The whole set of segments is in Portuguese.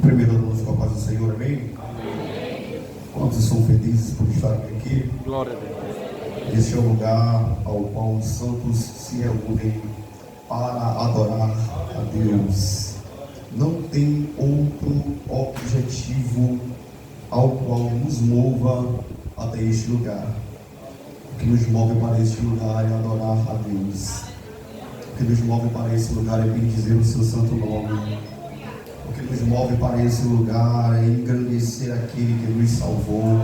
Primeiro nós com a paz do Senhor, amém? Quantos são felizes por estarem aqui? Glória a Deus. Este é o lugar ao qual os santos se reúnem para adorar a Deus. Não tem outro objetivo ao qual nos mova até este lugar. O que nos move para este lugar é adorar a Deus. O que nos move para esse lugar é bendizer o seu santo nome. O que nos move para esse lugar é engrandecer aquele que nos salvou.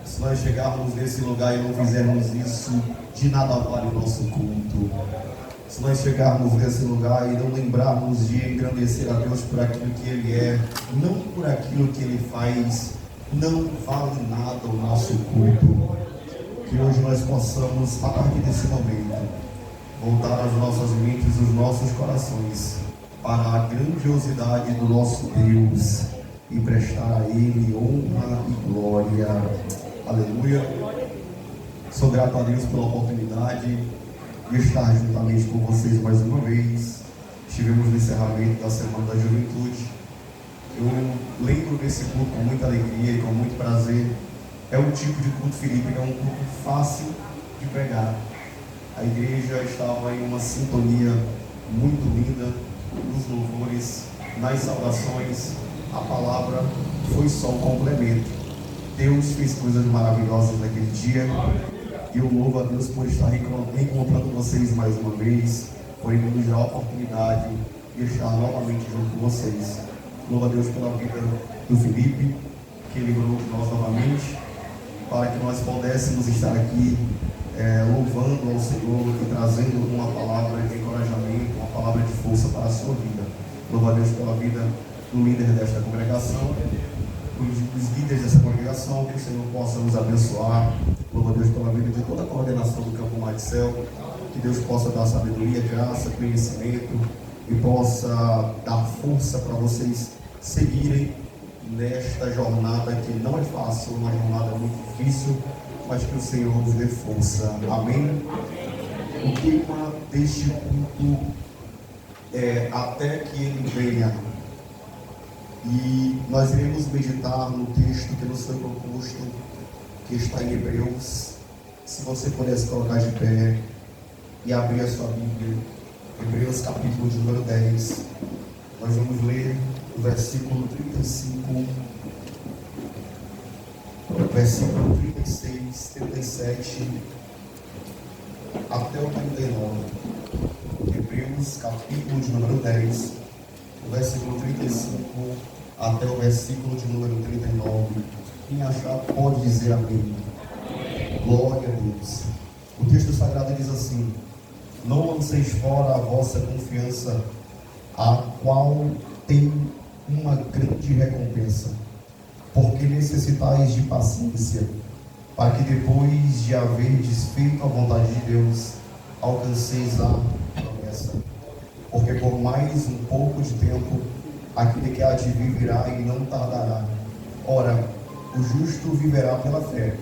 Se nós chegarmos nesse lugar e não fizermos isso, de nada vale o nosso culto. Se nós chegarmos nesse lugar e não lembrarmos de engrandecer a Deus por aquilo que Ele é, não por aquilo que Ele faz, não vale nada o nosso culto. Que hoje nós possamos, a partir desse momento, voltar as nossas mentes, os nossos corações para a grandiosidade do nosso Deus e prestar a Ele honra e glória. Aleluia. Sou grato a Deus pela oportunidade de estar juntamente com vocês mais uma vez. Estivemos no encerramento da Semana da Juventude. Eu lembro desse culto com muita alegria e com muito prazer. É um tipo de culto, Felipe, que é um culto fácil de pregar. A igreja estava em uma sintonia muito linda, nos louvores, nas saudações. A palavra foi só um complemento. Deus fez coisas maravilhosas naquele dia e eu louvo a Deus por estar encontrando vocês mais uma vez, por nos dar a oportunidade de estar novamente junto com vocês. Louvo a Deus pela vida do Felipe, que livrou nós novamente, para que nós pudéssemos estar aqui louvando ao Senhor e trazendo uma palavra de encorajamento, uma palavra de força para a sua vida. Louvo a Deus pela vida do líder desta congregação, os líderes dessa congregação, que o Senhor possa nos abençoar. Louvo a Deus pela vida de toda a coordenação do Campo Maricel, que Deus possa dar sabedoria, graça, conhecimento e possa dar força para vocês seguirem nesta jornada que não é fácil, uma jornada muito difícil, mas que o Senhor nos dê força. Amém? O tema deste culto é até que Ele venha. E nós iremos meditar no texto que nos foi proposto, que está em Hebreus. Se você pudesse colocar de pé e abrir a sua Bíblia, Hebreus capítulo de número 10. Nós vamos ler o versículo 35, versículo 36, 37 até o 39. Hebreus capítulo de número 10, o versículo 35 até o versículo de número 39. Quem achar pode dizer amém. Glória a Deus. O texto sagrado diz assim: não lanceis fora a vossa confiança, a qual tem uma grande recompensa, porque necessitais de paciência, para que depois de haverdes feito a vontade de Deus, alcanceis a promessa. Porque por mais um pouco de tempo, aquele que há de vir virá e não tardará. Ora, o justo viverá pela fé,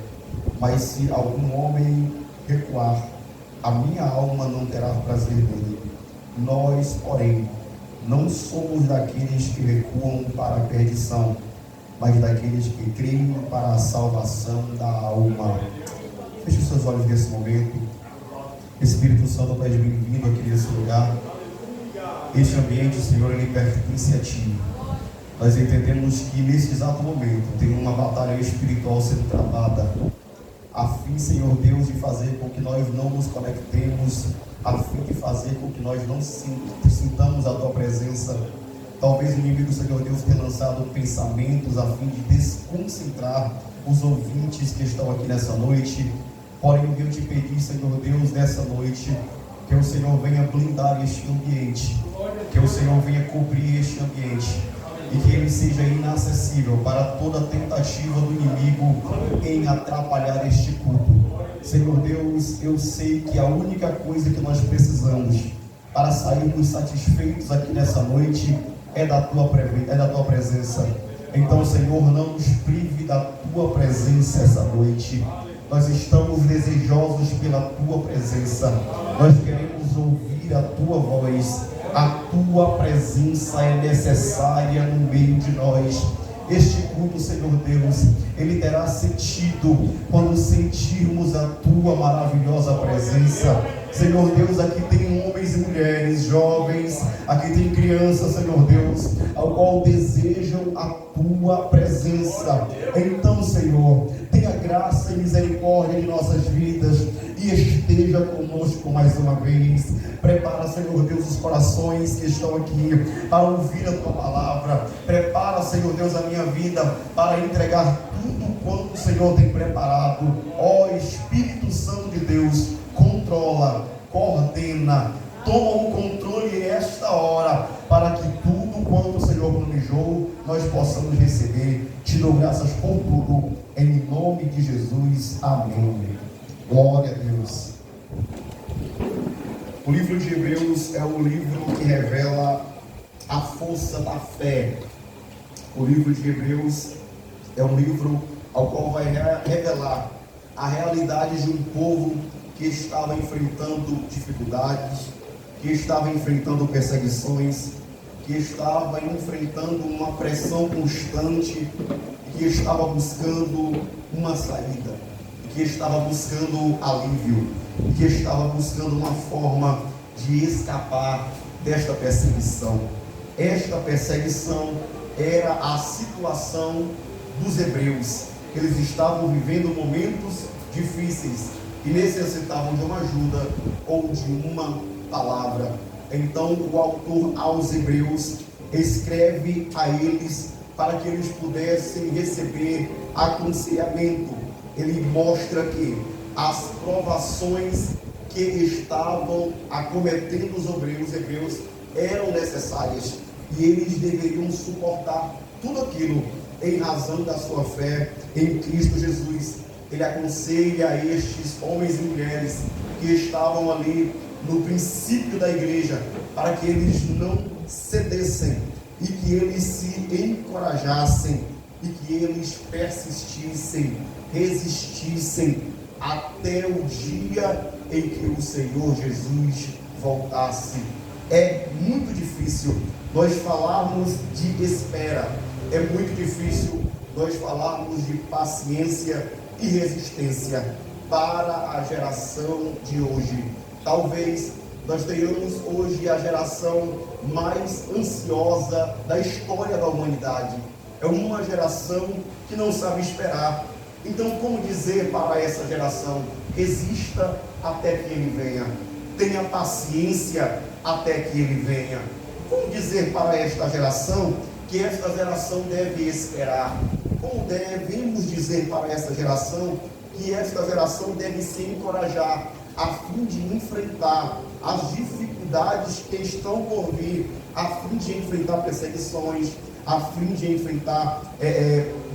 mas se algum homem recuar, a minha alma não terá prazer nele. Nós, porém, não somos daqueles que recuam para a perdição, mas daqueles que creem para a salvação da alma. Feche os seus olhos nesse momento. Espírito Santo, tu és bem-vindo aqui nesse lugar. Este ambiente, Senhor, ele pertence a Ti. Nós entendemos que nesse exato momento tem uma batalha espiritual sendo travada, a fim, Senhor Deus, de fazer com que nós não nos conectemos, a fim de fazer com que nós não sintamos a Tua presença. Talvez o inimigo, Senhor Deus, tenha lançado pensamentos a fim de desconcentrar os ouvintes que estão aqui nessa noite. Porém, eu te pedi, Senhor Deus, nessa noite, que o Senhor venha blindar este ambiente, que o Senhor venha cobrir este ambiente, e que ele seja inacessível para toda tentativa do inimigo em atrapalhar este culto. Senhor Deus, eu sei que a única coisa que nós precisamos para sairmos satisfeitos aqui nessa noite é da tua presença. Então, Senhor, não nos prive da tua presença essa noite. Nós estamos desejosos pela tua presença. Nós queremos ouvir a tua voz. A tua presença é necessária no meio de nós. Este culto, Senhor Deus, ele terá sentido quando sentirmos a tua maravilhosa presença. Senhor Deus, aqui tem homens e mulheres, jovens, aqui tem crianças, Senhor Deus, ao qual desejam a tua presença. Então, Senhor, tenha graça e misericórdia em nossas vidas e esteja conosco mais uma vez. Prepara, Senhor Deus, os corações que estão aqui para ouvir a tua palavra. Prepara, Senhor Deus, a minha vida para entregar tudo quanto o Senhor tem preparado. Ó Espírito Santo de Deus, controla, coordena, toma o controle nesta hora, para que tudo quanto o Senhor planejou, nós possamos receber. Te dou graças por tudo, em nome de Jesus, amém. Glória a Deus. O livro de Hebreus é o livro que revela a força da fé. O livro de Hebreus é um livro ao qual vai revelar a realidade de um povo que estava enfrentando dificuldades, que estava enfrentando perseguições, que estava enfrentando uma pressão constante, que estava buscando uma saída, que estava buscando alívio, que estava buscando uma forma de escapar desta perseguição. Esta perseguição era a situação dos hebreus. Eles estavam vivendo momentos difíceis e necessitavam de uma ajuda ou de uma palavra. Então o autor aos hebreus escreve a eles para que eles pudessem receber aconselhamento. Ele mostra que as provações que estavam acometendo os hebreus eram necessárias e eles deveriam suportar tudo aquilo em razão da sua fé em Cristo Jesus. Ele aconselha a estes homens e mulheres que estavam ali no princípio da igreja, para que eles não cedessem e que eles se encorajassem e que eles persistissem, resistissem até o dia em que o Senhor Jesus voltasse. É muito difícil nós falarmos de espera, é muito difícil nós falarmos de paciência e resistência para a geração de hoje. Talvez nós tenhamos hoje a geração mais ansiosa da história da humanidade. É uma geração que não sabe esperar. Então, como dizer para essa geração? Resista até que ele venha. Tenha paciência até que ele venha. Como dizer para esta geração que esta geração deve esperar? Como devemos dizer para esta geração que esta geração deve se encorajar a fim de enfrentar as dificuldades que estão por vir, a fim de enfrentar perseguições, a fim de enfrentar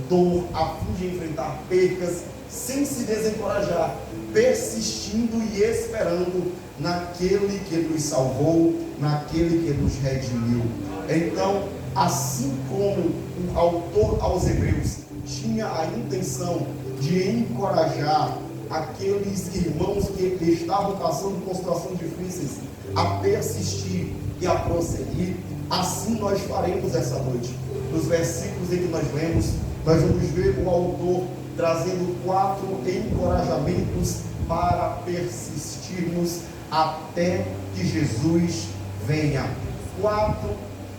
dor, a fim de enfrentar percas, sem se desencorajar, persistindo e esperando naquele que nos salvou, naquele que nos redimiu. Então, assim como o autor aos Hebreus tinha a intenção de encorajar aqueles irmãos que estavam passando por situações difíceis a persistir e a prosseguir, assim nós faremos essa noite. Nos versículos em que nós lemos, nós vamos ver o autor trazendo 4 encorajamentos para persistirmos até que Jesus venha. 4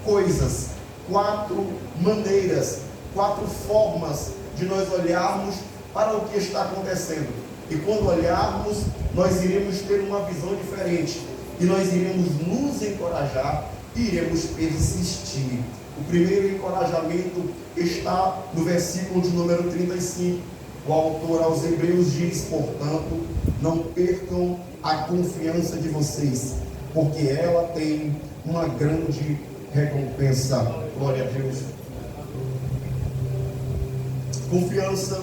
coisas, 4 maneiras, 4 formas de nós olharmos para o que está acontecendo. E quando olharmos, nós iremos ter uma visão diferente. E nós iremos nos encorajar e iremos persistir. O primeiro encorajamento está no versículo de número 35. O autor aos Hebreus diz, portanto, não percam a confiança de vocês, porque ela tem uma grande recompensa. Glória a Deus. Confiança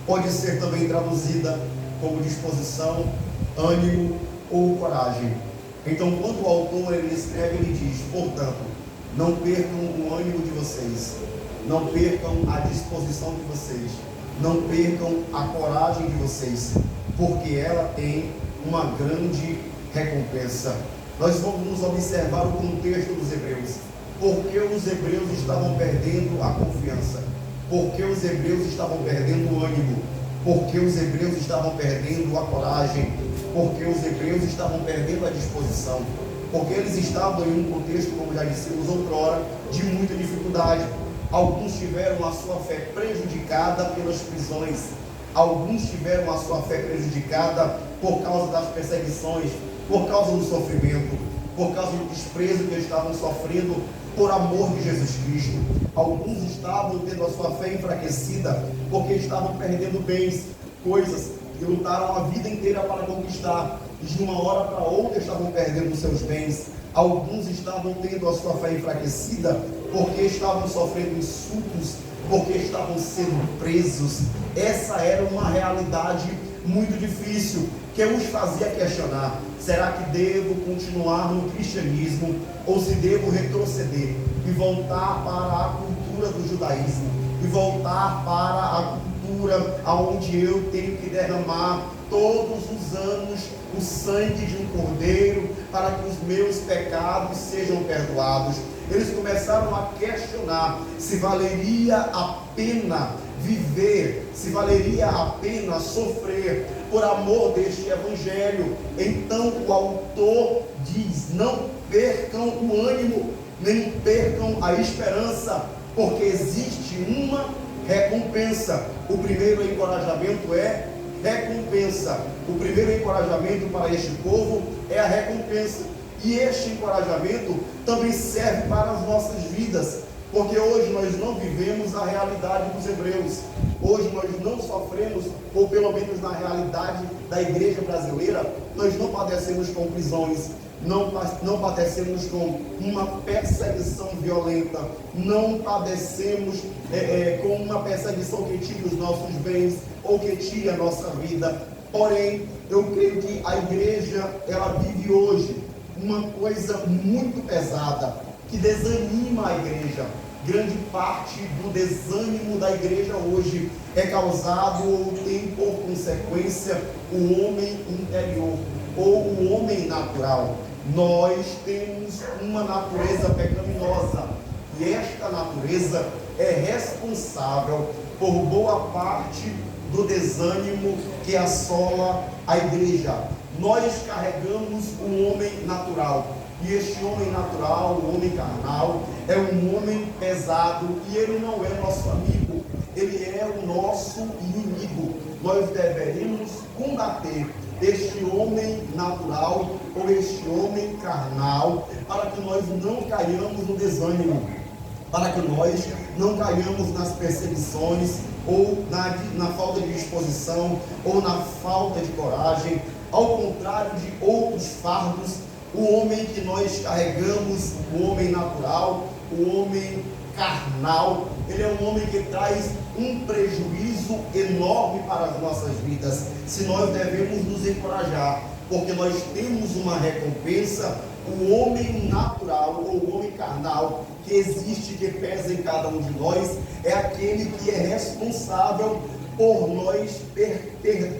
pode ser também traduzida como disposição, ânimo ou coragem. Então, quando o autor ele escreve, ele diz, portanto, não percam o ânimo de vocês, não percam a disposição de vocês, não percam a coragem de vocês, porque ela tem uma grande recompensa. nós vamos observar o contexto dos hebreus. Porque os hebreus estavam perdendo a confiança? Porque os hebreus estavam perdendo o ânimo? Porque os hebreus estavam perdendo a coragem? Porque os hebreus estavam perdendo a disposição? Porque eles estavam em um contexto, como já dissemos outrora, de muita dificuldade. Alguns tiveram a sua fé prejudicada pelas prisões. Alguns tiveram a sua fé prejudicada por causa das perseguições, por causa do sofrimento, por causa do desprezo que estavam sofrendo por amor de Jesus Cristo. Alguns estavam tendo a sua fé enfraquecida porque estavam perdendo bens, coisas que lutaram a vida inteira para conquistar, e de uma hora para outra estavam perdendo os seus bens. Alguns estavam tendo a sua fé enfraquecida porque estavam sofrendo insultos, porque estavam sendo presos. Essa era uma realidade muito difícil, que os fazia questionar: será que devo continuar no cristianismo, ou se devo retroceder e voltar para a cultura do judaísmo, e voltar para a cultura onde eu tenho que derramar todos os anos o sangue de um cordeiro para que os meus pecados sejam perdoados? Eles começaram a questionar se valeria a pena viver, se valeria a pena sofrer por amor deste evangelho. Então o autor diz: não percam o ânimo, nem percam a esperança, porque existe uma recompensa. O primeiro encorajamento é recompensa. O primeiro encorajamento para este povo é a recompensa. E este encorajamento também serve para as nossas vidas, porque hoje nós não vivemos a realidade dos hebreus. Hoje nós não sofremos, ou pelo menos na realidade da igreja brasileira, nós não padecemos com prisões, não padecemos com uma perseguição violenta, não padecemos com uma perseguição que tire os nossos bens ou que tire a nossa vida. Porém, eu creio que a igreja, ela vive hoje uma coisa muito pesada, que desanima a igreja. Grande parte do desânimo da igreja hoje é causado ou tem por consequência o homem interior, ou o homem natural. Nós temos uma natureza pecaminosa, e esta natureza é responsável por boa parte do desânimo que assola a igreja. Nós carregamos um homem natural, e este homem natural, o homem carnal, é um homem pesado, e ele não é nosso amigo, ele é o nosso inimigo. Nós deveríamos combater este homem natural, ou este homem carnal, para que nós não caiamos no desânimo, para que nós não caiamos nas perseguições, ou na falta de disposição, ou na falta de coragem. Ao contrário de outros fardos, o homem que nós carregamos, o homem natural, o homem carnal, ele é um homem que traz um prejuízo enorme para as nossas vidas. Se nós devemos nos encorajar, porque nós temos uma recompensa. O homem natural, ou o homem carnal, que existe, que pesa em cada um de nós, é aquele que é responsável por nós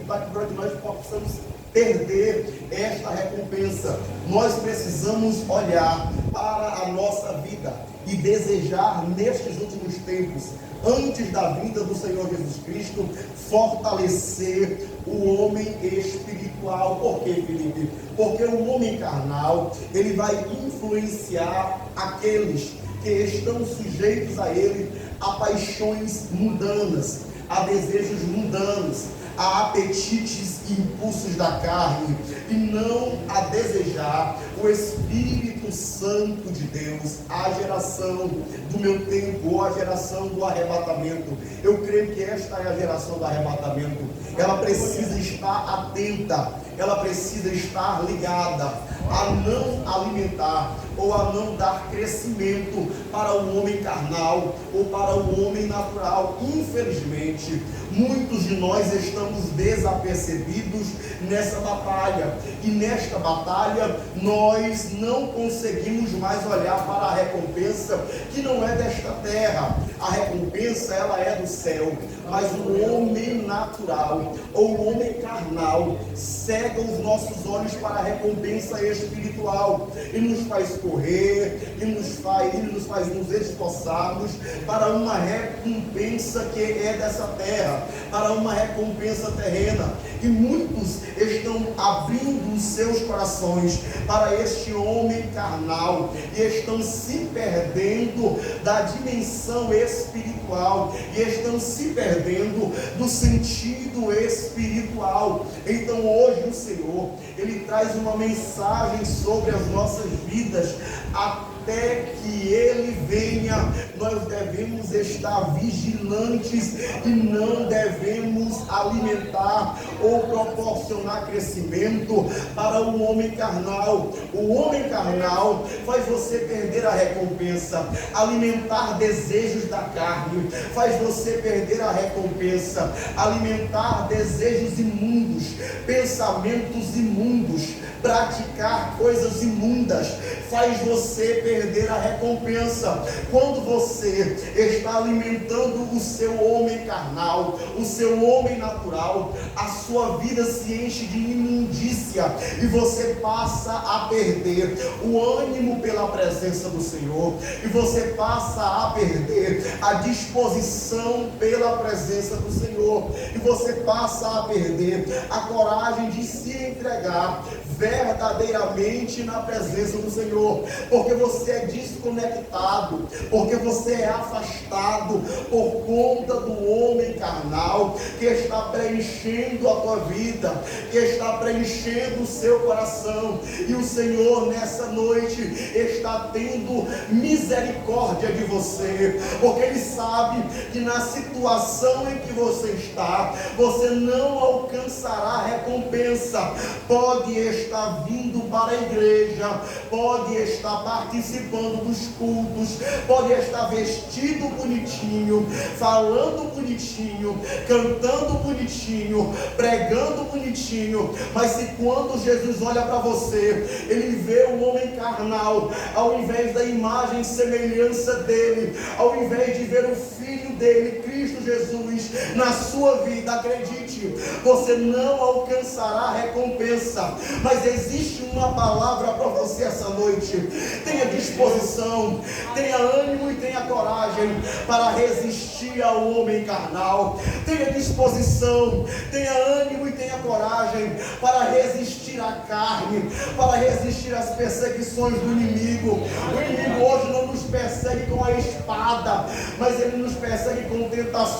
para que nós possamos perder esta recompensa. Nós precisamos olhar para a nossa vida e desejar nestes últimos tempos, antes da vinda do Senhor Jesus Cristo, fortalecer o homem espiritual. Por quê, Felipe? Porque o homem carnal, ele vai influenciar aqueles que estão sujeitos a ele, a paixões mundanas, a desejos mundanos, a apetites e impulsos da carne, e não a desejar o Espírito Santo de Deus. A geração do meu tempo, ou a geração do arrebatamento, eu creio que esta é a geração do arrebatamento. Ela precisa estar atenta, ela precisa estar ligada a não alimentar ou a não dar crescimento para o homem carnal ou para o homem natural. Infelizmente, muitos de nós estamos desapercebidos nessa batalha, e nesta batalha nós não conseguimos mais olhar para a recompensa, que não é desta terra. A recompensa, ela é do céu, mas o homem natural ou o homem carnal cega os nossos olhos para a recompensa espiritual. Ele nos faz correr, Ele nos faz nos esforçarmos para uma recompensa que é dessa terra, para uma recompensa terrena. E muitos estão abrindo os seus corações para este homem carnal e estão se perdendo da dimensão espiritual e estão se perdendo do sentido espiritual. Então hoje o Senhor, Ele traz uma mensagem sobre as nossas vidas. Até que Ele venha, nós devemos estar vigilantes e não devemos alimentar ou proporcionar crescimento para o homem carnal. O homem carnal faz você perder a recompensa. Alimentar desejos da carne faz você perder a recompensa. Alimentar desejos imundos, pensamentos imundos, praticar coisas imundas faz você perder a recompensa. Quando você está alimentando o seu homem carnal, o seu homem natural, a sua vida se enche de imundícia e você passa a perder o ânimo pela presença do Senhor, e você passa a perder a disposição pela presença do Senhor, e você passa a perder a coragem de se entregar verdadeiramente na presença do Senhor, porque você é desconectado, porque você é afastado por conta do homem carnal que está preenchendo a tua vida, que está preenchendo o seu coração. E o Senhor nessa noite está tendo misericórdia de você, porque Ele sabe que na situação em que você está, você não alcançará recompensa. Pode estar vindo para a igreja, pode estar participando dos cultos, pode estar vestido bonitinho, falando bonitinho, cantando bonitinho, pregando bonitinho, mas se quando Jesus olha para você, Ele vê o homem carnal, ao invés da imagem e semelhança dele, ao invés de ver o Filho dele, Cristo Jesus, na sua vida, acredite, você não alcançará recompensa. Mas existe uma palavra para você essa noite. Tenha disposição, tenha ânimo e tenha coragem para resistir ao homem carnal. Tenha disposição, tenha ânimo e tenha coragem para resistir à carne, para resistir às perseguições do inimigo. O inimigo hoje não nos persegue com a espada, mas ele nos persegue com tentações.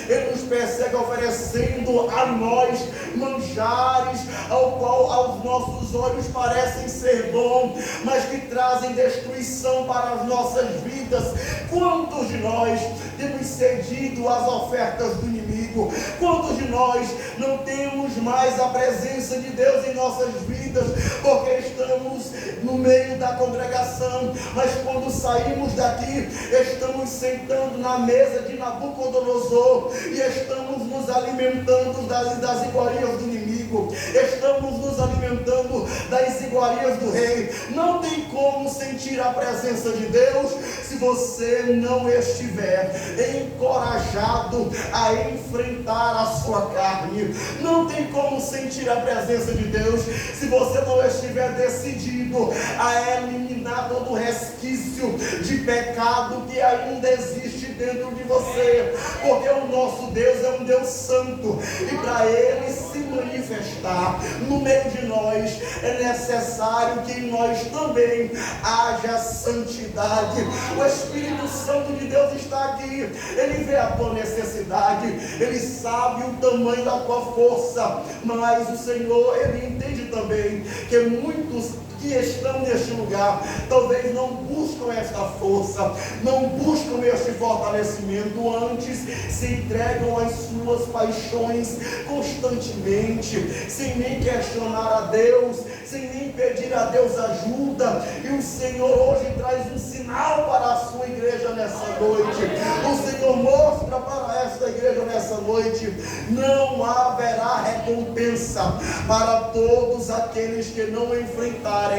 Ele nos persegue oferecendo a nós manjares ao qual aos nossos olhos parecem ser bom, mas que trazem destruição para as nossas vidas. Quantos de nós temos cedido às ofertas do inimigo? Quantos de nós não temos mais a presença de Deus em nossas vidas, porque estamos no meio da congregação, mas quando saímos daqui, estamos sentando na mesa de Nabucodonosor e estamos nos alimentando das iguarias do inimigo, estamos nos alimentando das iguarias do rei. Não tem como sentir a presença de Deus se você não estiver encorajado a enfrentar a sua carne. Não tem como sentir a presença de Deus se você não estiver decidido a eliminar todo resquício de pecado que ainda existe dentro de você, porque o nosso Deus é um Deus santo, e para Ele se manifestar no meio de nós, é necessário que em nós também haja santidade. O Espírito Santo de Deus está aqui, Ele vê a tua necessidade, Ele sabe o tamanho da tua força, mas o Senhor, Ele entende também que muitos que estão neste lugar talvez não buscam esta força, não buscam este fortalecimento, antes se entregam às suas paixões constantemente, sem nem questionar a Deus, sem nem pedir a Deus ajuda. E o Senhor hoje traz um sinal para a sua igreja nessa noite. O Senhor mostra para esta igreja nessa noite: não haverá recompensa para todos aqueles que não enfrentarem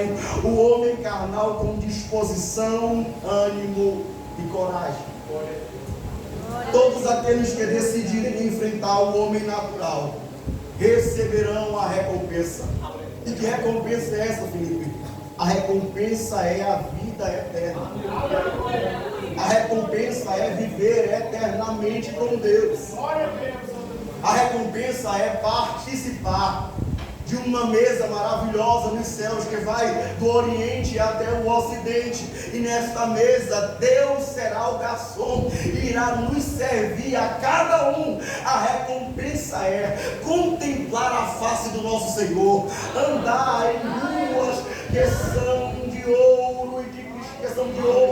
o homem carnal com disposição, ânimo e coragem. Todos aqueles que decidirem enfrentar o homem natural receberão a recompensa. E que recompensa é essa, Felipe? A recompensa é a vida eterna. A recompensa é viver eternamente com Deus. A recompensa é participar de uma mesa maravilhosa nos céus que vai do Oriente até o Ocidente, e nesta mesa Deus será o garçom e irá nos servir a cada um. A recompensa é contemplar a face do nosso Senhor, andar em ruas que são de ouro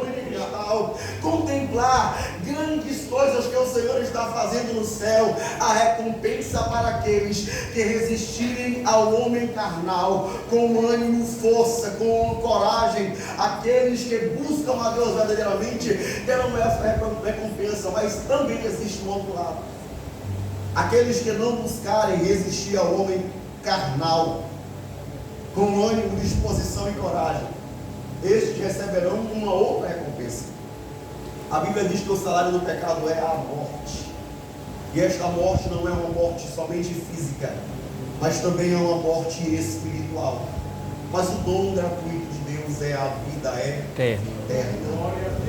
e de cristal, contemplar grandes coisas que o Senhor está fazendo no céu. A recompensa para aqueles que resistirem ao homem carnal, com ânimo, força, com coragem, aqueles que buscam a Deus verdadeiramente, terão essa recompensa. Mas também existe um outro lado: aqueles que não buscarem resistir ao homem carnal, com ânimo, disposição e coragem, estes receberão uma outra recompensa. A Bíblia diz que o salário do pecado é a morte. E esta morte não é uma morte somente física, mas também é uma morte espiritual. Mas o dom gratuito de Deus é a vida eterna.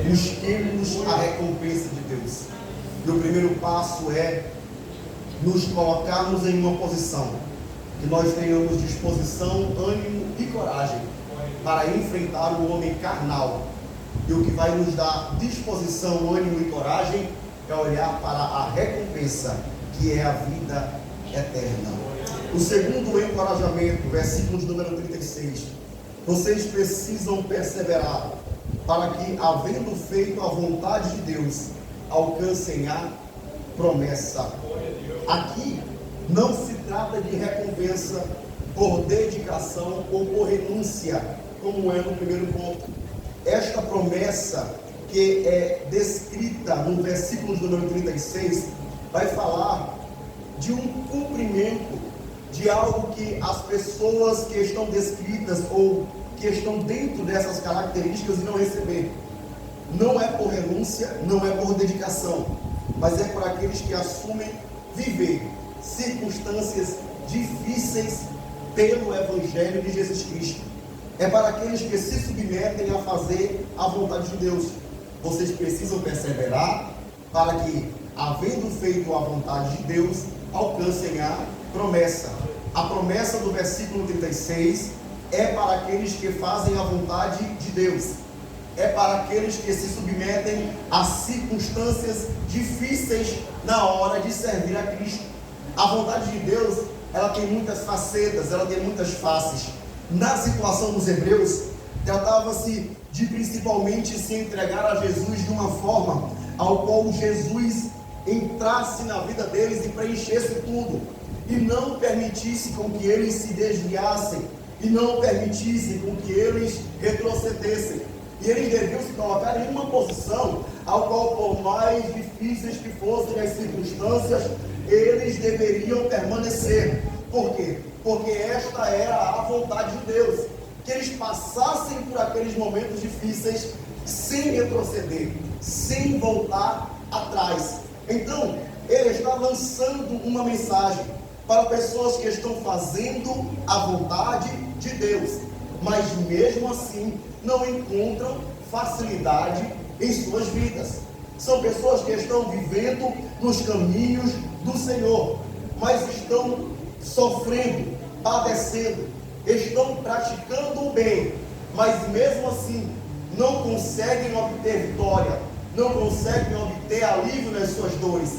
Busquemos a recompensa de Deus. E o primeiro passo é nos colocarmos em uma posição que nós tenhamos disposição, ânimo e coragem para enfrentar o homem carnal. E o que vai nos dar disposição, ânimo e coragem é olhar para a recompensa, que é a vida eterna. O segundo encorajamento, versículo de número 36: vocês precisam perseverar para que, havendo feito a vontade de Deus, alcancem a promessa. Aqui não se trata de recompensa por dedicação ou por renúncia, como é no primeiro ponto. Esta promessa que é descrita no versículo de número 36 vai falar de um cumprimento de algo que as pessoas que estão descritas ou que estão dentro dessas características irão receber. Não é por renúncia, não é por dedicação, mas é por aqueles que assumem viver circunstâncias difíceis pelo Evangelho de Jesus Cristo. É para aqueles que se submetem a fazer a vontade de Deus. Vocês precisam perseverar para que, havendo feito a vontade de Deus, alcancem a promessa. A promessa do versículo 36 é para aqueles que fazem a vontade de Deus. É para aqueles que se submetem a circunstâncias difíceis na hora de servir a Cristo. A vontade de Deus, ela tem muitas facetas, ela tem muitas faces. Na situação dos hebreus, tratava-se de principalmente se entregar a Jesus de uma forma ao qual Jesus entrasse na vida deles e preenchesse tudo, e não permitisse com que eles se desviassem, e não permitisse com que eles retrocedessem. E eles deviam se colocar em uma posição ao qual, por mais difíceis que fossem as circunstâncias, eles deveriam permanecer. Por quê? Porque esta era a vontade de Deus, que eles passassem por aqueles momentos difíceis sem retroceder, sem voltar atrás. Então, ele está lançando uma mensagem para pessoas que estão fazendo a vontade de Deus, mas mesmo assim não encontram facilidade em suas vidas. São pessoas que estão vivendo nos caminhos do Senhor, mas estão sofrendo, padecendo, estão praticando o bem, mas mesmo assim não conseguem obter vitória, não conseguem obter alívio nas suas dores.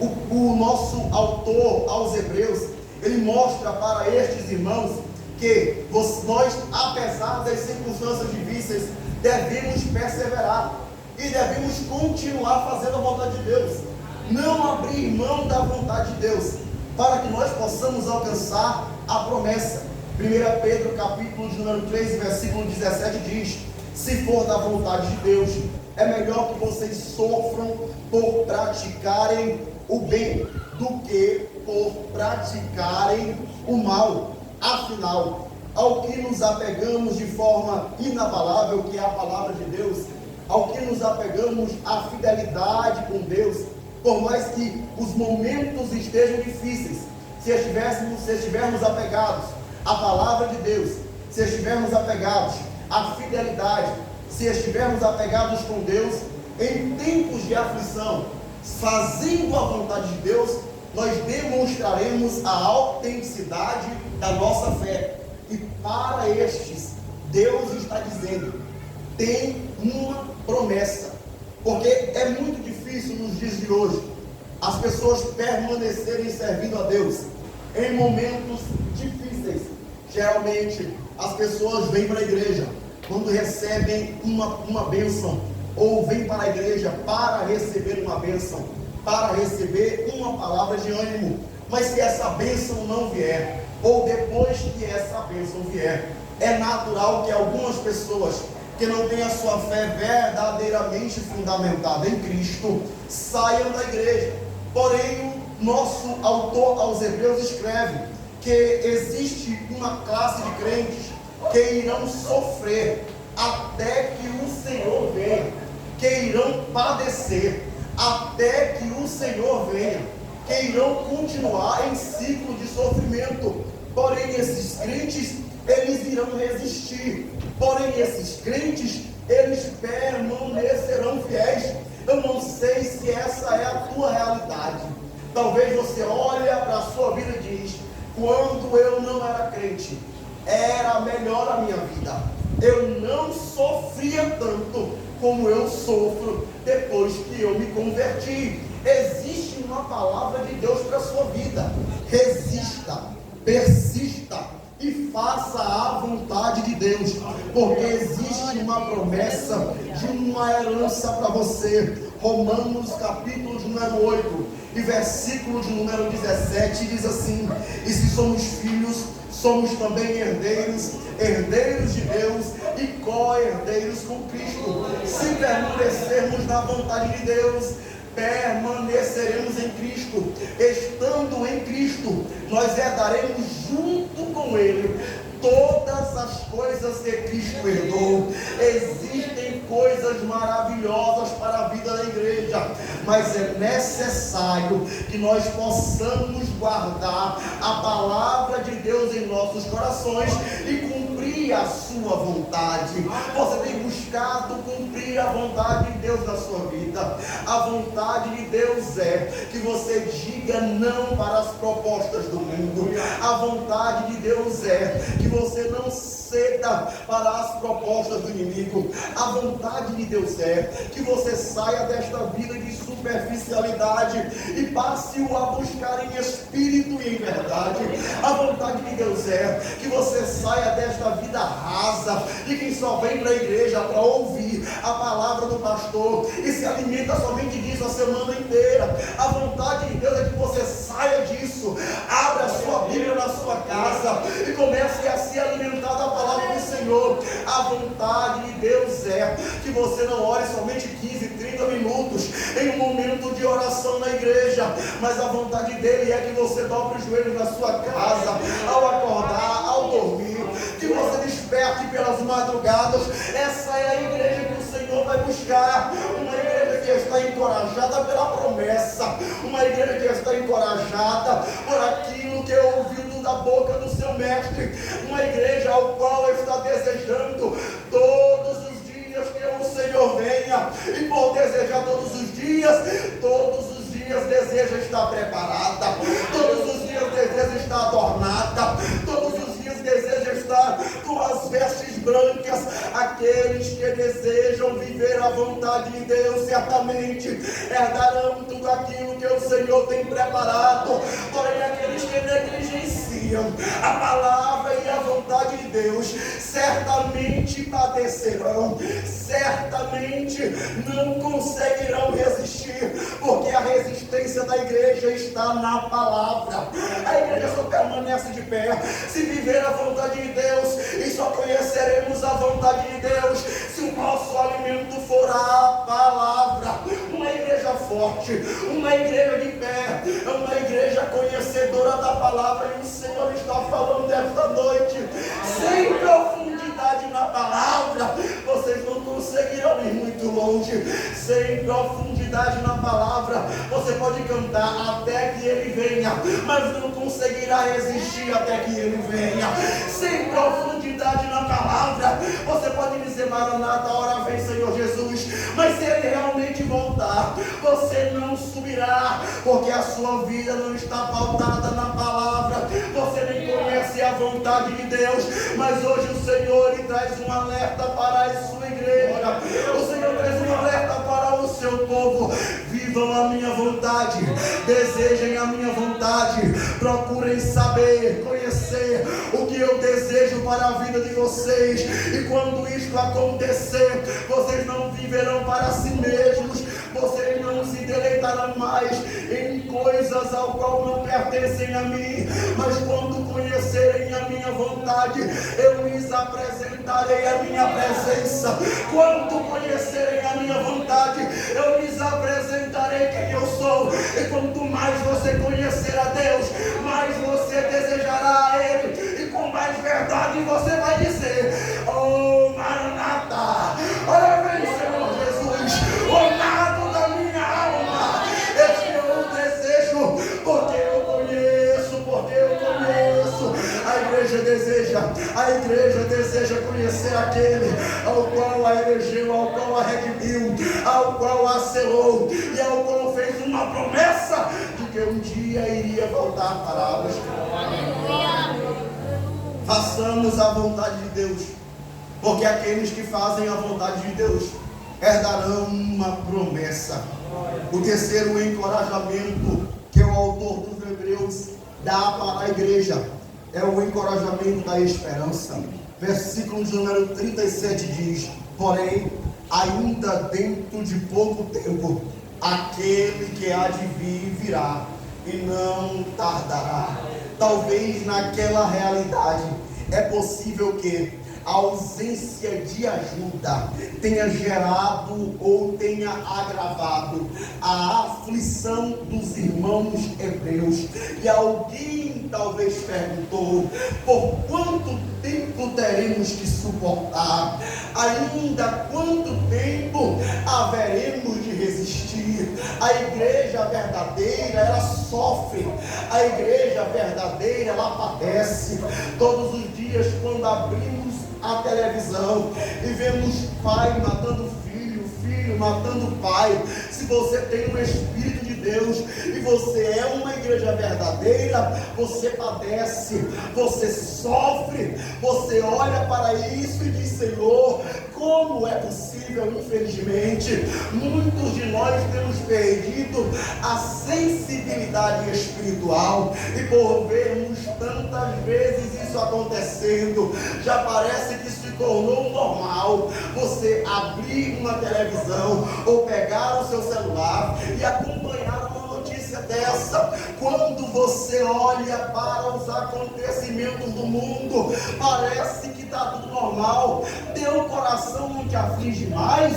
O nosso autor aos Hebreus, ele mostra para estes irmãos que nós, apesar das circunstâncias difíceis, devemos perseverar e devemos continuar fazendo a vontade de Deus, não abrir mão da vontade de Deus, para que nós possamos alcançar a promessa. 1 Pedro capítulo de número 3, versículo 17 diz: se for da vontade de Deus, é melhor que vocês sofram por praticarem o bem, do que por praticarem o mal. Afinal, ao que nos apegamos de forma inabalável, que é a palavra de Deus, ao que nos apegamos à fidelidade com Deus, por mais que os momentos estejam difíceis, se estivermos apegados a palavra de Deus, se estivermos apegados à fidelidade, se estivermos apegados com Deus, em tempos de aflição, fazendo a vontade de Deus, nós demonstraremos a autenticidade da nossa fé. E para estes, Deus está dizendo, tem uma promessa, porque é muito difícil nos dias de hoje as pessoas permanecerem servindo a Deus em momentos difíceis. Geralmente as pessoas vêm para a igreja quando recebem uma bênção, ou vêm para a igreja para receber uma bênção, para receber uma palavra de ânimo. Mas se essa bênção não vier, ou depois que essa bênção vier, é natural que algumas pessoas que não têm a sua fé verdadeiramente fundamentada em Cristo saiam da igreja. Porém, o nosso autor aos Hebreus escreve que existe uma classe de crentes que irão sofrer até que o Senhor venha, que irão padecer até que o Senhor venha, que irão continuar em ciclo de sofrimento. Porém, esses crentes, eles irão resistir. Porém, esses crentes, eles permanecerão fiéis. Eu não sei se essa é a tua realidade. Talvez você olhe para a sua vida e diz, quando eu não era crente, era melhor a minha vida. Eu não sofria tanto como eu sofro depois que eu me converti. Existe uma palavra de Deus para a sua vida. Resista, persista e faça a vontade de Deus, porque existe uma promessa de uma herança para você. Romanos capítulo de número 8 e versículo de número 17 diz assim: e se somos filhos, somos também herdeiros, herdeiros de Deus e co-herdeiros com Cristo. Se permanecermos na vontade de Deus, permaneceremos em Cristo. Estando em Cristo, nós herdaremos junto com Ele todas as coisas que Cristo herdou. Existem coisas maravilhosas para a vida da igreja, mas é necessário que nós possamos guardar a palavra de Deus em nossos corações e cumprir a sua vontade. Você tem buscado cumprir a vontade de Deus na sua vida. A vontade de Deus é que você diga não para as propostas do mundo. A vontade de Deus é que você não ceda para as propostas do inimigo. A vontade de Deus é que você saia desta vida de superficialidade e passe-o a buscar em espírito e em verdade. A vontade de Deus é que você saia desta vida rasa de quem só vem para a igreja para ouvir a palavra do pastor e se alimenta somente disso a semana inteira. A vontade de Deus é que você saia disso, abra a sua Bíblia na sua casa e comece a se alimentar da palavra do Senhor. A vontade de Deus é que você não ore somente 15, 30 minutos em um momento de oração na igreja, mas a vontade dele é que você dobre os joelhos na sua casa, ao acordar, ao dormir, que você desperte pelas madrugadas. Essa é a igreja que o Senhor vai buscar, uma igreja que está encorajada pela promessa, uma igreja que está encorajada por aquilo que é ouvido da boca do seu mestre, uma igreja ao qual está desejando todos os dias que o Senhor venha, e por desejar todos os dias deseja estar preparada, todos os dias deseja estar adornada, todos os dias deseja estar com as vestes brancas. Aqueles que desejam viver a vontade de Deus certamente herdarão tudo aquilo que o Senhor tem preparado. Porém, aqueles que negligenciam a palavra e a vontade de Deus certamente padecerão, certamente não conseguirão resistir, porque a resistência da igreja está na palavra. A igreja só permanece de pé se viver a vontade de Deus, e só conheceremos a vontade de Deus se o nosso alimento for a palavra. Uma igreja forte, uma igreja de pé, uma igreja conhecedora da palavra, e o Senhor está falando desta noite, sem profundidade na palavra, vocês não conseguirão ir muito longe. Sem profundidade na palavra, você pode cantar até que ele venha, mas não conseguirá resistir até que ele venha. Sem profundidade na palavra, você pode dizer: Maranata, hora vem, Senhor Jesus, mas se ele realmente voltar, você não subirá, porque a sua vida não está pautada na palavra. Você nem conhece a vontade de Deus. Mas hoje o Senhor ele traz um alerta para a sua igreja. O Senhor traz um alerta para o seu povo: vivam a minha vontade, desejem a minha vontade, procurem saber, conhecer o que eu desejo para a vida de vocês. E quando isto acontecer, vocês não viverão para si mesmos, vocês não se deleitarão mais em coisas ao qual não pertencem a mim. Mas quando conhecerem a minha vontade, eu lhes apresentarei a minha presença. Quando conhecerem a minha vontade, eu lhes apresentarei quem eu sou. E quanto mais você conhecer a Deus, mais você desejará a Ele, e com mais verdade você vai dizer: oh Maranata, ora vem, Senhor Jesus, o nado da minha alma. Este é o desejo, porque eu conheço, a igreja deseja conhecer aquele ao qual a elegeu, ao qual a redimiu, ao qual a selou e ao qual fez uma promessa de que um dia iria voltar para a buscar. Façamos a vontade de Deus, porque aqueles que fazem a vontade de Deus herdarão uma promessa. O terceiro encorajamento que o autor dos Hebreus dá para a igreja é o encorajamento da esperança. Versículo de número 37 diz: porém, ainda dentro de pouco tempo, aquele que há de vir virá, e não tardará. Talvez naquela realidade é possível que a ausência de ajuda tenha gerado ou tenha agravado a aflição dos irmãos hebreus. E alguém talvez perguntou: por quanto tempo teremos que suportar? Ainda quanto tempo haveremos de resistir? A igreja verdadeira, ela sofre. A igreja verdadeira, ela padece. Todos os dias, quando abrimos a televisão e vemos pai matando filho, filho matando pai, se você tem um Espírito de Deus e você é uma igreja verdadeira, você padece, você sofre, você olha para isso e diz: Senhor, como é possível? Infelizmente, muitos de nós temos perdido a sensibilidade espiritual, e por vermos tantas vezes isso acontecendo, já parece que se tornou normal você abrir uma televisão ou pegar o seu celular e acompanhar uma notícia dessa. Quando você olha para os acontecimentos do mundo, parece que está tudo normal. Teu coração não te aflige mais?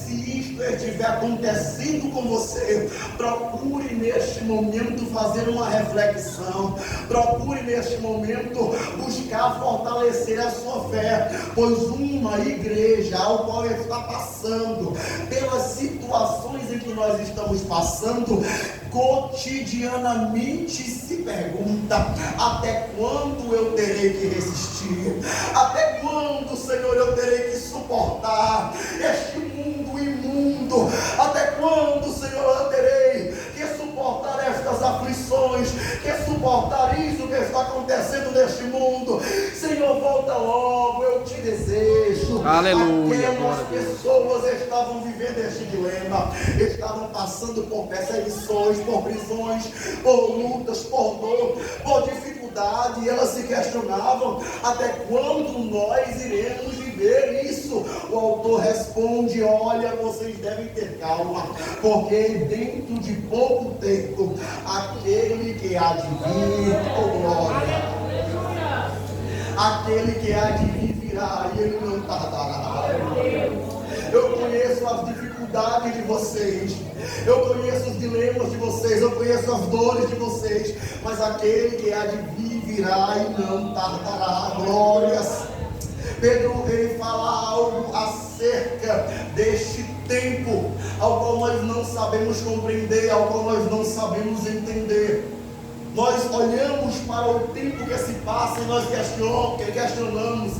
Se isto estiver acontecendo com você, procure neste momento fazer uma reflexão, procure neste momento buscar fortalecer a sua fé, pois uma igreja ao qual está passando pelas situações em que nós estamos passando, cotidianamente se pergunta: até quando eu terei que resistir? Até quando, Senhor, eu terei que suportar este mundo imundo? Até quando, Senhor, eu terei que suportar estas aflições, que suportar isso que está acontecendo neste mundo? Senhor, volta logo, eu te desejo. Aleluia. Aquelas pessoas estavam vivendo este dilema, estavam passando por perseguições, por prisões, por lutas, por dor, por dificuldade, e elas se questionavam: até quando nós iremos viver isso? O autor responde: olha, vocês devem ter calma, porque dentro de pouco tempo, aquele que há de vir, oh glória, aquele que há de vir virá, e ele não tardará. Eu conheço as dificuldades de vocês, eu conheço os dilemas de vocês, eu conheço as dores de vocês, mas aquele que há de vir virá e não tardará. Glórias. Pedro, ele fala algo assim acerca deste tempo, ao qual nós não sabemos compreender, ao qual nós não sabemos entender. Nós olhamos para o tempo que se passa e nós questionamos.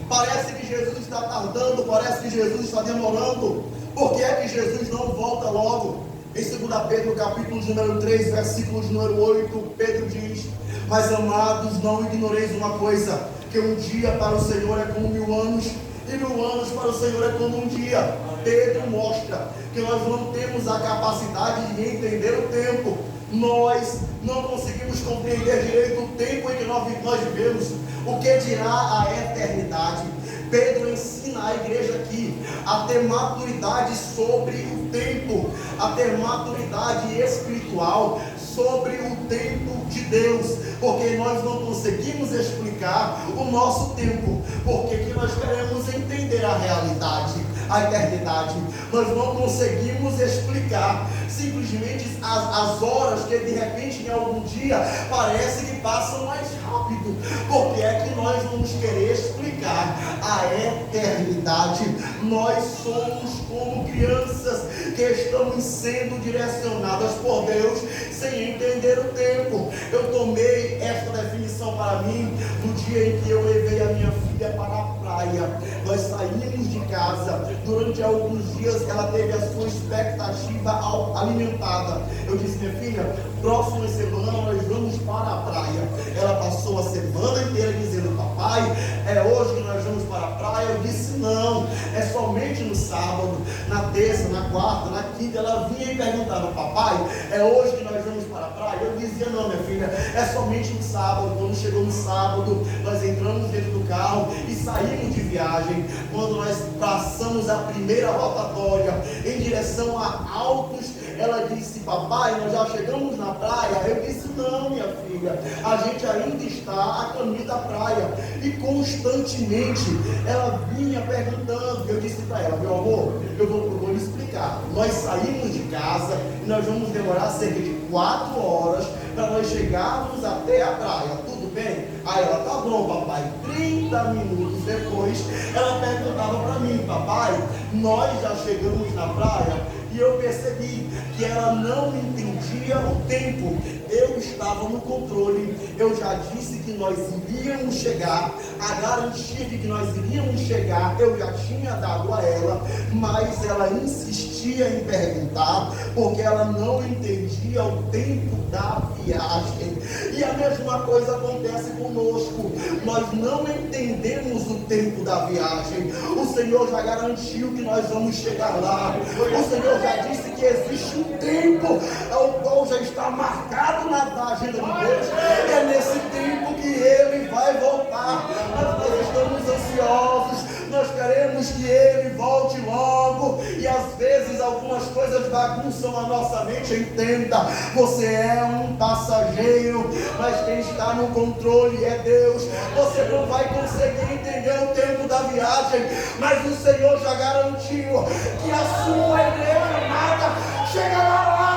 Parece que Jesus está tardando, parece que Jesus está demorando. Por que é que Jesus não volta logo? Em 2 Pedro, capítulo número 3, versículos número 8, Pedro diz: mas amados, não ignoreis uma coisa, que um dia para o Senhor é como 1000 anos, e 1000 anos para o Senhor é como um dia. Pedro mostra que nós não temos a capacidade de entender o tempo. Nós não conseguimos compreender direito o tempo em que nós vivemos. O que dirá a eternidade? Pedro ensina a igreja aqui a ter maturidade sobre o tempo, a ter maturidade espiritual sobre o tempo de Deus, porque nós não conseguimos explicar o nosso tempo, porque que nós queremos entender a realidade, a eternidade. Nós não conseguimos explicar simplesmente as horas que de repente em algum dia parece que passam mais rápido. Porque é que nós vamos querer explicar a eternidade? Nós somos como crianças que estamos sendo direcionadas por Deus sem entender o tempo. Eu tomei esta definição para mim no dia em que eu levei a minha filha para a praia. Nós saímos de casa, durante alguns dias ela teve a sua expectativa alimentada. Eu disse: minha filha, próxima semana nós vamos para a praia. Ela passou a semana inteira dizendo: papai, é hoje que nós vamos para a praia? Eu disse: não, é somente no sábado. Na terça, na quarta, na quinta, ela vinha e perguntava: papai, é hoje que nós vamos para a praia? Eu dizia: não, minha filha, é somente no sábado. Quando chegou no sábado, nós entramos dentro do carro e saímos de viagem. Quando nós passamos a primeira rotatória em direção a Altos, ela disse: papai, nós já chegamos na praia? Eu disse: não, minha filha, a gente ainda está a caminho da praia. E constantemente ela vinha perguntando. Eu disse para ela: meu amor, eu vou lhe explicar. Nós saímos de casa e nós vamos demorar cerca de 4 horas para nós chegarmos até a praia. Tudo bem? Aí ela: tá bom, papai. 30 minutos depois, ela perguntava para mim: papai, nós já chegamos na praia? E eu percebi que ela não entendia o tempo. Eu estava no controle. Eu já disse que nós iríamos chegar. A garantia de que nós iríamos chegar eu já tinha dado a ela. Mas ela insistia em perguntar, porque ela não entendia o tempo da viagem. E a mesma coisa acontece conosco. Nós não entendemos o tempo da viagem. O Senhor já garantiu que nós vamos chegar lá. O Senhor já disse que existe um tempo ao qual já está marcado na agenda de Deus. É nesse tempo que Ele vai voltar. Mas nós estamos ansiosos, nós queremos que Ele volte logo, e às vezes algumas coisas bagunçam a nossa mente. Entenda, você é um passageiro, mas quem está no controle é Deus. Você não vai conseguir entender o tempo da viagem, mas o Senhor já garantiu que a sua igreja amada chegará lá.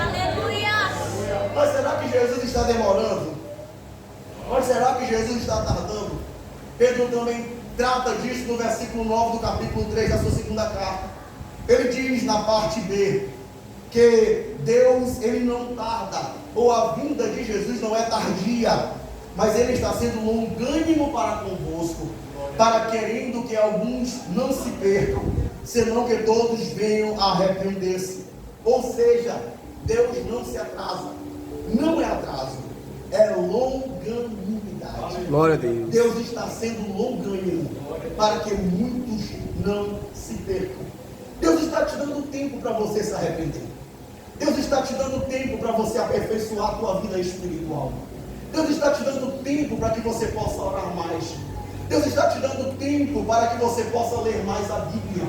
Aleluia! Mas será que Jesus está demorando? Mas será que Jesus está tardando? Pedro também trata disso no versículo 9 do capítulo 3 da sua segunda carta. Ele diz na parte B que Deus, Ele não tarda, ou a vinda de Jesus não é tardia, mas Ele está sendo longânimo para convosco, para querendo que alguns não se percam, senão que todos venham a arrepender-se. Ou seja, Deus não se atrasa, não é atraso, é longanimidade. Glória a Deus. Deus está sendo longânimo para que muitos não se percam. Deus está te dando tempo para você se arrepender. Deus está te dando tempo para você aperfeiçoar a tua vida espiritual. Deus está te dando tempo para que você possa orar mais. Deus está te dando tempo para que você possa ler mais a Bíblia.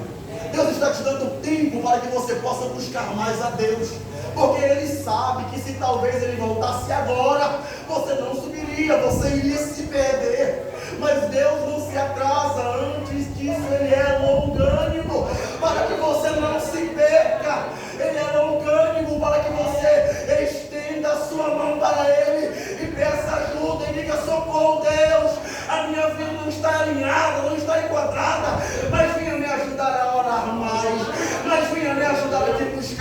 Deus está te dando tempo para que você possa buscar mais a Deus. Porque Ele sabe que se talvez Ele voltasse agora, você não subiria, você iria se perder. Mas Deus não se atrasa. Antes disso, Ele é longânimo para que você não se perca. Ele é longânimo para que você estenda a sua mão para Ele e peça ajuda e diga: socorro, Deus, a minha vida não está alinhada, não está enquadrada.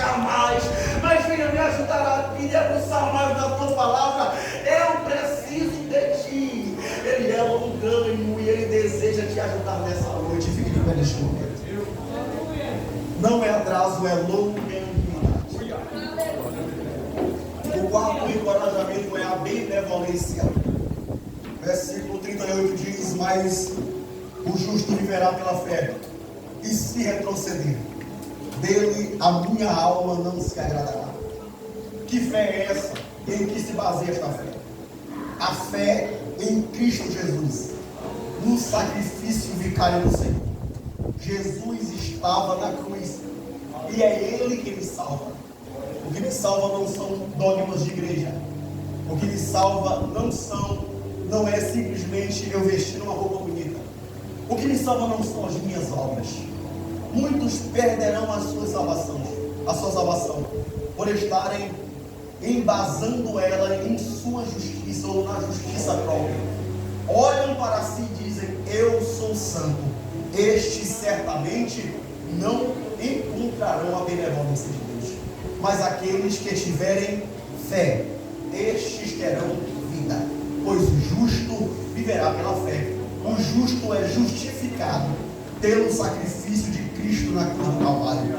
buscar mais, mas venha me ajudar a me debruçar mais da tua palavra. Eu preciso de ti. Ele é longânimo e ele deseja te ajudar nessa noite. Fique de pé neste momento. Não é atraso, é longanimidade. O quarto encorajamento é a benevolência. Versículo 38 diz: mas o justo viverá pela fé, e se retroceder, dele a minha alma não se agradará. Que fé é essa? Em que se baseia esta fé? A fé em Cristo Jesus, no sacrifício vicário do Senhor. Jesus estava na cruz, e é Ele que me salva. O que me salva não são dogmas de igreja. O que me salva não é simplesmente eu vestir uma roupa bonita. O que me salva não são as minhas obras. Muitos perderão a sua salvação, por estarem embasando ela em sua justiça ou na justiça própria. Olham para si e dizem: eu sou santo. Estes certamente não encontrarão a benevolência de Deus. Mas aqueles que tiverem fé, estes terão vida, pois o justo viverá pela fé. O justo é justificado pelo sacrifício de Cristo na cruz do Calvário.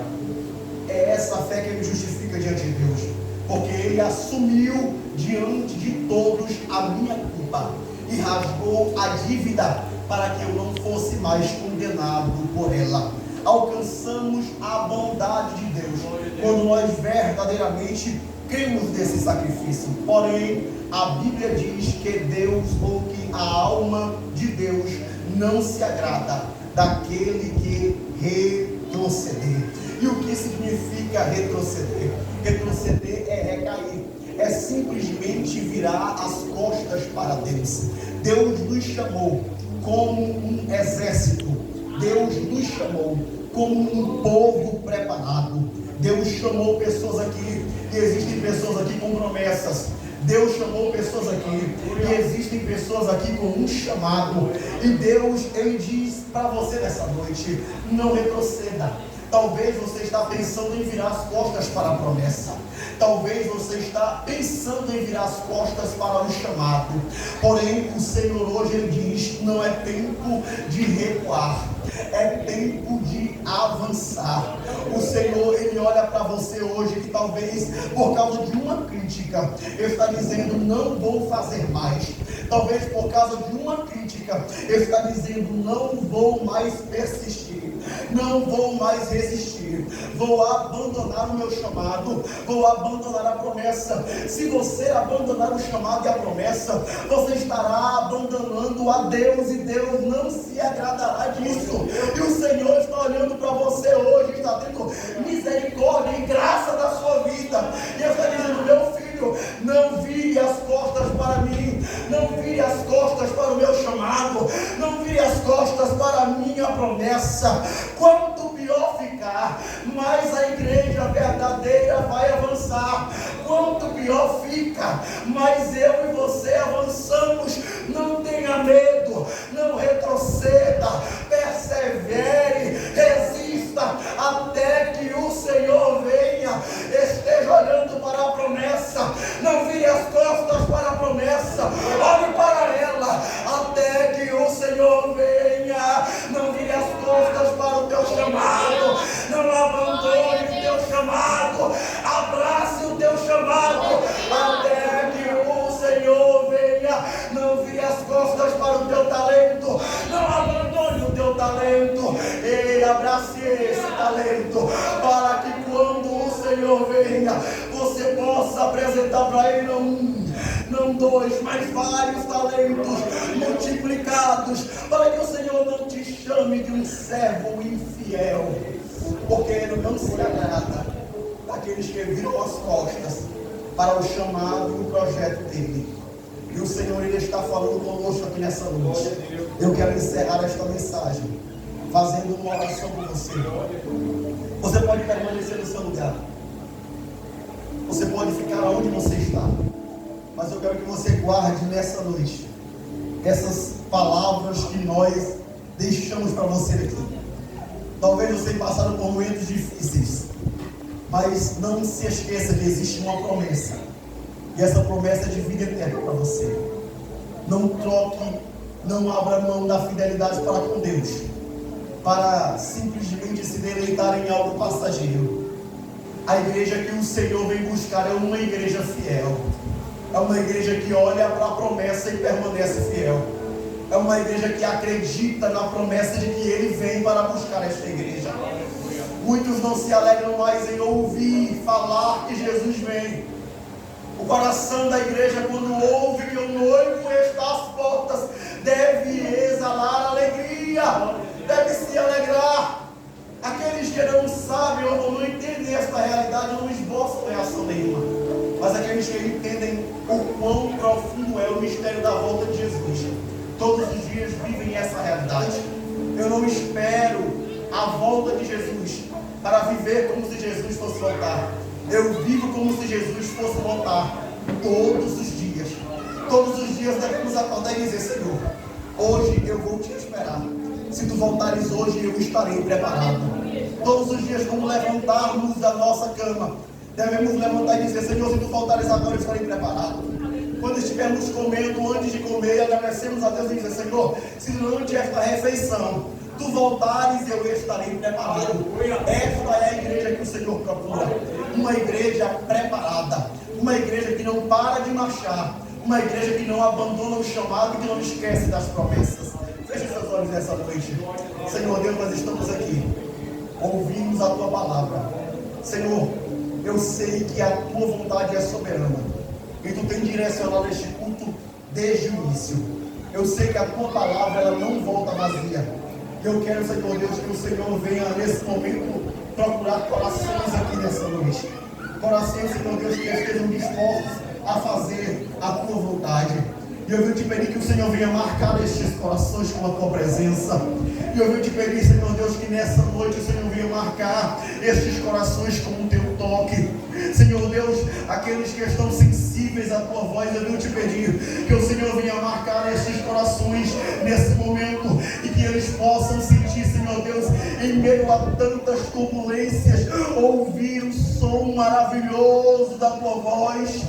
É essa fé que me justifica diante de Deus, porque Ele assumiu diante de todos a minha culpa e rasgou a dívida para que eu não fosse mais condenado por ela. Alcançamos a bondade de Deus quando nós verdadeiramente cremos nesse sacrifício. Porém, a Bíblia diz que Deus, ou que a alma de Deus não se agrada daquele que retroceder. E o que significa retroceder? Retroceder é recair, é simplesmente virar as costas para Deus. Deus nos chamou como um exército. Deus nos chamou como um povo preparado. Deus chamou pessoas aqui, e existem pessoas aqui com promessas. Deus chamou pessoas aqui, e existem pessoas aqui com um chamado. E Deus, Ele diz para você nessa noite: não retroceda. Talvez você está pensando em virar as costas para a promessa. Talvez você está pensando em virar as costas para o chamado. Porém, o Senhor hoje Ele diz: não é tempo de recuar, é tempo de avançar. O Senhor, Ele olha para você hoje que talvez por causa de uma crítica Ele está dizendo: não vou fazer mais. Talvez por causa de uma crítica Ele está dizendo: não vou mais persistir, não vou mais resistir, vou abandonar o meu chamado, vou abandonar a promessa. Se você abandonar o chamado e a promessa, você estará abandonando a Deus, e Deus não se agradará disso. E o Senhor está olhando para você hoje, está tendo misericórdia e graça da sua vida, e Ele está dizendo: meu filho, não vire as costas para mim, não vire as costas para o meu chamado, não vire as costas para a minha promessa. Quanto pior ficar, mais a igreja verdadeira vai avançar. Quanto pior fica, mais eu e você avançamos. Não tenha medo, não retroceda, persevere, resista até que o Senhor venha. Esteja olhando para a promessa, não vire as costas para a promessa, olhe para ela até que o Senhor venha. Não vire as costas para o teu chamado, não abandone o teu chamado, abrace o teu chamado até que o Senhor venha. Não vire as costas para o teu talento, não abandone o teu talento, e abrace esse talento, para que quando o Senhor venha, você possa apresentar para Ele não dois, mas vários talentos multiplicados, para que o Senhor não te chame de um servo infiel, porque Ele não se agrada daqueles que viram as costas para o chamado e o projeto dEle. E o Senhor, Ele está falando conosco aqui nessa noite. Eu quero encerrar esta mensagem fazendo uma oração por você. Você pode permanecer no seu lugar, você pode ficar onde você está, mas eu quero que você guarde nessa noite essas palavras que nós deixamos para você aqui. Talvez você tenha passado por momentos difíceis, Mas não se esqueça que existe uma promessa. E essa promessa é de vida eterna para você. Não troque, não abra mão da fidelidade para com Deus, para simplesmente se deleitar em algo passageiro. A igreja que o Senhor vem buscar é uma igreja fiel. É uma igreja que olha para a promessa e permanece fiel. É uma igreja que acredita na promessa de que Ele vem para buscar esta igreja. Muitos não se alegram mais em ouvir falar que Jesus vem. O coração da igreja, quando ouve que o noivo está às portas, deve exalar alegria, deve se alegrar. Aqueles que não sabem ou não entendem esta realidade não esboçam reação nenhuma. Mas aqueles que entendem o quão profundo é o mistério da volta de Jesus, todos os dias vivem essa realidade. Eu não espero a volta de Jesus para viver como se Jesus fosse voltar. Eu vivo como se Jesus fosse voltar todos os dias. Todos os dias devemos acordar e dizer: Senhor, hoje eu vou te esperar. Se tu voltares hoje, eu estarei preparado. Todos os dias, quando levantarmos da nossa cama, devemos levantar e dizer: Senhor, se tu voltares agora, eu estarei preparado. Quando estivermos comendo, antes de comer, agradecemos a Deus e dizer: Senhor, se durante esta refeição tu voltares, eu estarei preparado. Esta é a igreja que o Senhor procura. Uma igreja preparada. Uma igreja que não para de marchar. Uma igreja que não abandona o chamado e que não esquece das promessas. Feche seus olhos nessa noite. Senhor Deus, nós estamos aqui. Ouvimos a tua palavra. Senhor, eu sei que a tua vontade é soberana. E tu tem direcionado este culto desde o início. Eu sei que a tua palavra ela não volta vazia. E eu quero, Senhor Deus, que o Senhor venha nesse momento procurar corações aqui nessa noite. Corações, Senhor Deus, que estejam dispostos a fazer a tua vontade. E eu venho te pedir que o Senhor venha marcar estes corações com a tua presença. E eu venho te pedir, Senhor Deus, que nessa noite o Senhor venha marcar estes corações com o teu toque. Senhor Deus, aqueles que estão sensíveis à tua voz, eu venho te pedir que o Senhor venha marcar estes corações nesse momento e que eles possam sentir, Senhor Deus, em meio a tantas turbulências, ouvir o som maravilhoso da tua voz.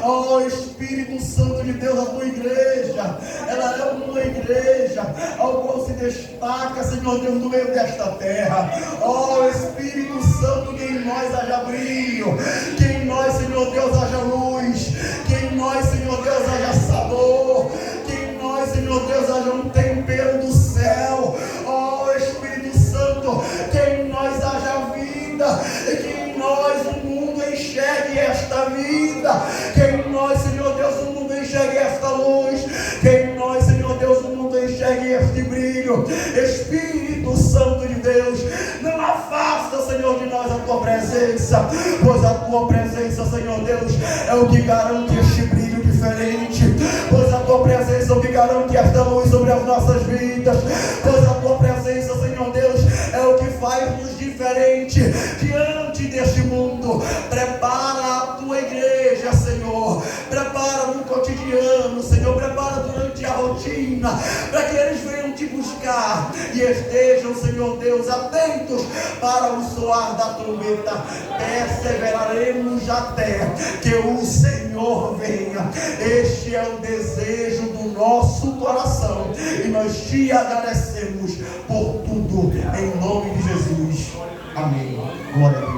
Ó Espírito Santo de Deus, a tua igreja, ela é uma igreja ao qual se destaca, Senhor Deus, no meio desta terra. Ó Espírito Santo, que em nós haja brilho, que em nós, Senhor Deus, haja luz, que em nós, Senhor Deus, haja sabor, que em nós, Senhor Deus, haja um tempero do céu. Ó Espírito Santo, que em nós haja vida, e que em nós o mundo enxergue esta vida, que em nós, Senhor Deus, o mundo enxergue esta luz, que em nós, Senhor Deus, o mundo enxergue este brilho. Espírito Santo de Deus, não afasta, Senhor, de nós a tua presença, pois a tua presença, Senhor Deus, é o que garante este brilho diferente, pois a tua presença é o que garante esta luz sobre as nossas vidas, pois a tua presença, Senhor Deus, é o que faz-nos diferente diante deste mundo. Prepara a tua igreja, Senhor, prepara no cotidiano, Senhor, prepara durante a rotina, para que eles venham te buscar e estejam, Senhor Deus, atentos para o soar da trombeta. Perseveraremos até que o Senhor venha. Este é o desejo do nosso coração e nós te agradecemos por tudo, em nome de Jesus. Amém. Glória a Deus.